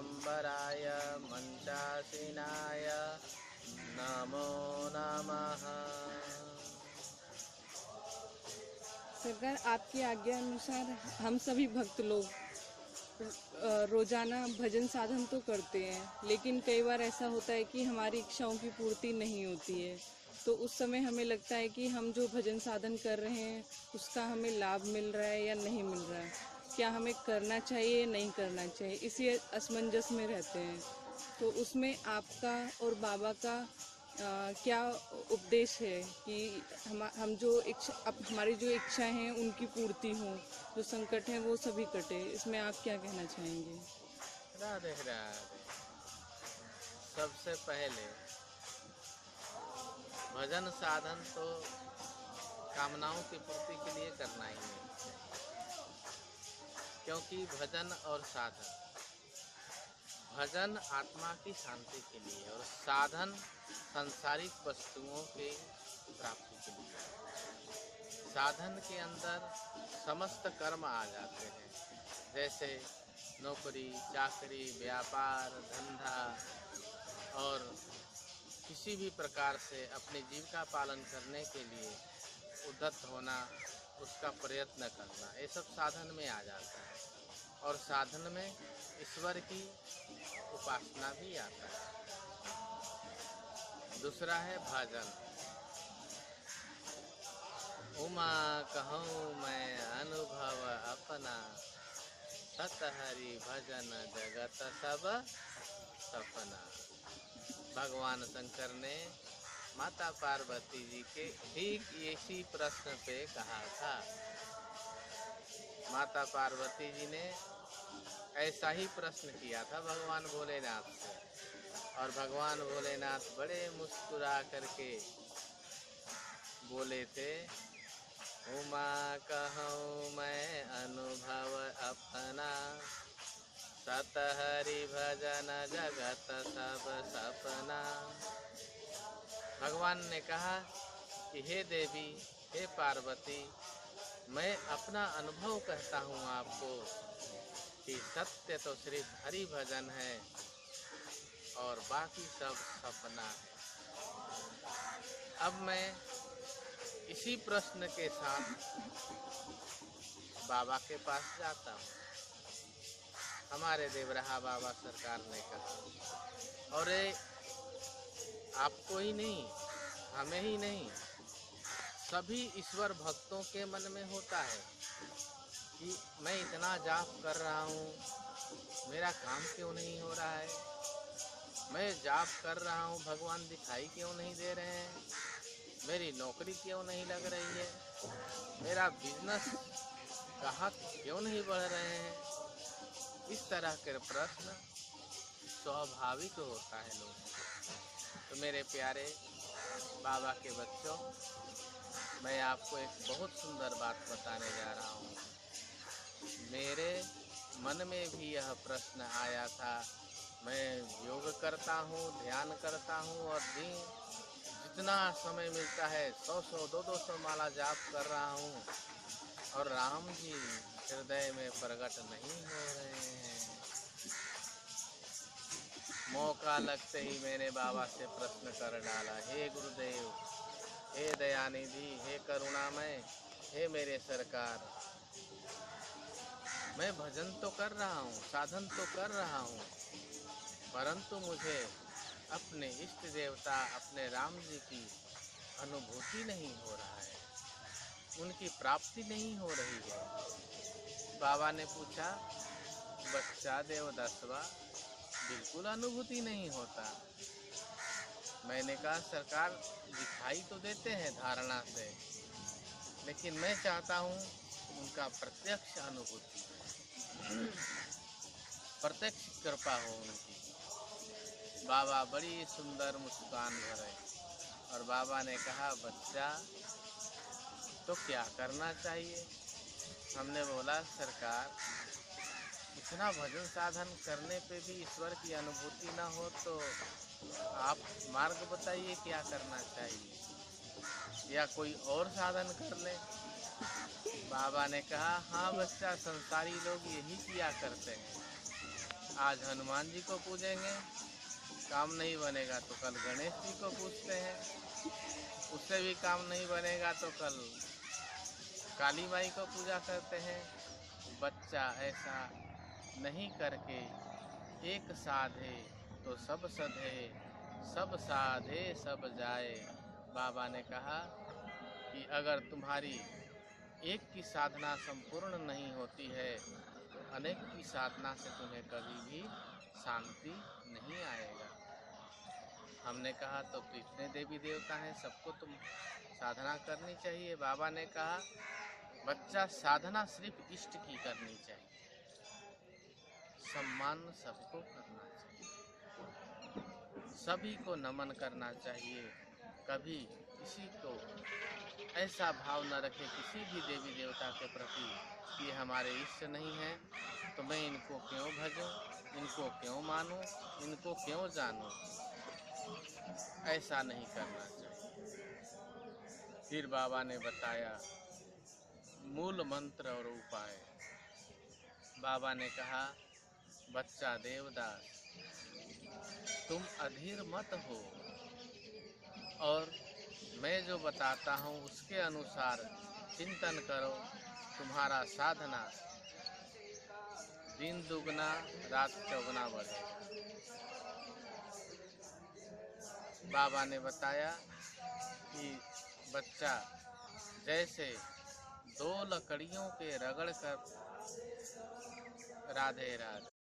दिगंबराय मंचासीनाय नमो नमः। सरकार, आपकी आज्ञा अनुसार हम सभी भक्त लोग रोजाना भजन साधन तो करते हैं, लेकिन कई बार ऐसा होता है कि हमारी इच्छाओं की पूर्ति नहीं होती है। तो उस समय हमें लगता है कि हम जो भजन साधन कर रहे हैं उसका हमें लाभ मिल रहा है या नहीं मिल रहा है, क्या हमें करना चाहिए या नहीं करना चाहिए, इसी असमंजस में रहते हैं। तो उसमें आपका और बाबा का क्या उपदेश है कि हम जो इच्छा, अब हमारी जो इच्छाएं हैं उनकी पूर्ति हो, जो संकट है वो सभी कटे, इसमें आप क्या कहना चाहेंगे? राधे राधे। सबसे पहले भजन साधन तो कामनाओं की पूर्ति के लिए करना ही है, क्योंकि भजन और साधन, भजन आत्मा की शांति के लिए और साधन सांसारिक वस्तुओं के प्राप्ति के लिए। साधन के अंदर समस्त कर्म आ जाते हैं, जैसे नौकरी चाकरी, व्यापार धंधा, और किसी भी प्रकार से अपनी जीविका पालन करने के लिए उद्यत होना, उसका प्रयत्न करना, ये सब साधन में आ जाता है। और साधन में ईश्वर की उपासना भी आता है। दूसरा है भजन। उमा कहूँ मैं अनुभव अपना, सत हरि भजन जगत सब सपना। भगवान शंकर ने माता पार्वती जी के ठीक इसी प्रश्न पे कहा था। माता पार्वती जी ने ऐसा ही प्रश्न किया था भगवान भोलेनाथ से, और भगवान भोलेनाथ बड़े मुस्कुरा करके बोले थे, उमा कहूँ मैं अनुभव अपना, सत हरि भजन जगत सब सपना। भगवान ने कहा कि हे देवी, हे पार्वती, मैं अपना अनुभव कहता हूँ आपको कि सत्य तो सिर्फ हरि भजन है और बाकी सब सपना है। अब मैं इसी प्रश्न के साथ बाबा के पास जाता हूँ। हमारे देवराहा बाबा सरकार ने कहा, और आपको ही नहीं, हमें ही नहीं, सभी ईश्वर भक्तों के मन में होता है कि मैं इतना जाप कर रहा हूँ, मेरा काम क्यों नहीं हो रहा है, मैं जाप कर रहा हूँ, भगवान दिखाई क्यों नहीं दे रहे हैं, मेरी नौकरी क्यों नहीं लग रही है, मेरा बिजनेस ग्राहक क्यों नहीं बढ़ रहे हैं। इस तरह के प्रश्न स्वाभाविक होता है लोग। तो मेरे प्यारे बाबा के बच्चों, मैं आपको एक बहुत सुंदर बात बताने जा रहा हूँ। मेरे मन में भी यह प्रश्न आया था। मैं योग करता हूँ, ध्यान करता हूँ, और दिन जितना समय मिलता है 100-100, 200 माला जाप कर रहा हूँ, और राम जी हृदय में प्रकट नहीं हो रहे हैं। मौका लगते ही मैंने बाबा से प्रश्न कर डाला, हे गुरुदेव, हे दयानिधि, हे करुणामय, हे मेरे सरकार, मैं भजन तो कर रहा हूँ, साधन तो कर रहा हूँ, परंतु मुझे अपने इष्ट देवता, अपने राम जी की अनुभूति नहीं हो रहा है, उनकी प्राप्ति नहीं हो रही है। बाबा ने पूछा, बच्चा देवदासवा, बिल्कुल अनुभूति नहीं होता। मैंने कहा, सरकार दिखाई तो देते हैं धारणा से, लेकिन मैं चाहता हूँ उनका प्रत्यक्ष अनुभूति, प्रत्यक्ष कृपा हो उनकी। बाबा बड़ी सुंदर मुस्कान भरे, और बाबा ने कहा, बच्चा तो क्या करना चाहिए। हमने बोला, सरकार इतना भजन साधन करने पे भी ईश्वर की अनुभूति न हो तो आप मार्ग बताइए क्या करना चाहिए, या कोई और साधन कर ले। बाबा ने कहा, हाँ बच्चा, संसारी लोग यही किया करते हैं, आज हनुमान जी को पूजेंगे, काम नहीं बनेगा तो कल गणेश जी को पूजते हैं, उससे भी काम नहीं बनेगा तो कल काली माई को पूजा करते हैं। बच्चा ऐसा नहीं करके एक साधे तो सब सधे, सब साधे सब जाए। बाबा ने कहा कि अगर तुम्हारी एक की साधना संपूर्ण नहीं होती है तो अनेक की साधना से तुम्हें कभी भी शांति नहीं आएगा। हमने कहा तो इतने देवी देवता हैं, सबको तुम साधना करनी चाहिए। बाबा ने कहा बच्चा साधना सिर्फ इष्ट की करनी चाहिए, सम्मान सबको करना चाहिए, सभी को नमन करना चाहिए। कभी किसी को ऐसा भाव न रखे किसी भी देवी देवता के प्रति कि हमारे इष्ट नहीं हैं तो मैं इनको क्यों भजूं, इनको क्यों मानूं, इनको क्यों जानूं। ऐसा नहीं करना चाहिए। फिर बाबा ने बताया मूल मंत्र और उपाय। बाबा ने कहा बच्चा देवदास तुम अधीर मत हो और मैं जो बताता हूँ उसके अनुसार चिंतन करो, तुम्हारा साधना दिन दुगना रात चौगुना बढ़ेगा। बाबा ने बताया कि बच्चा जैसे दो लकड़ियों के रगड़ कर राधे राधे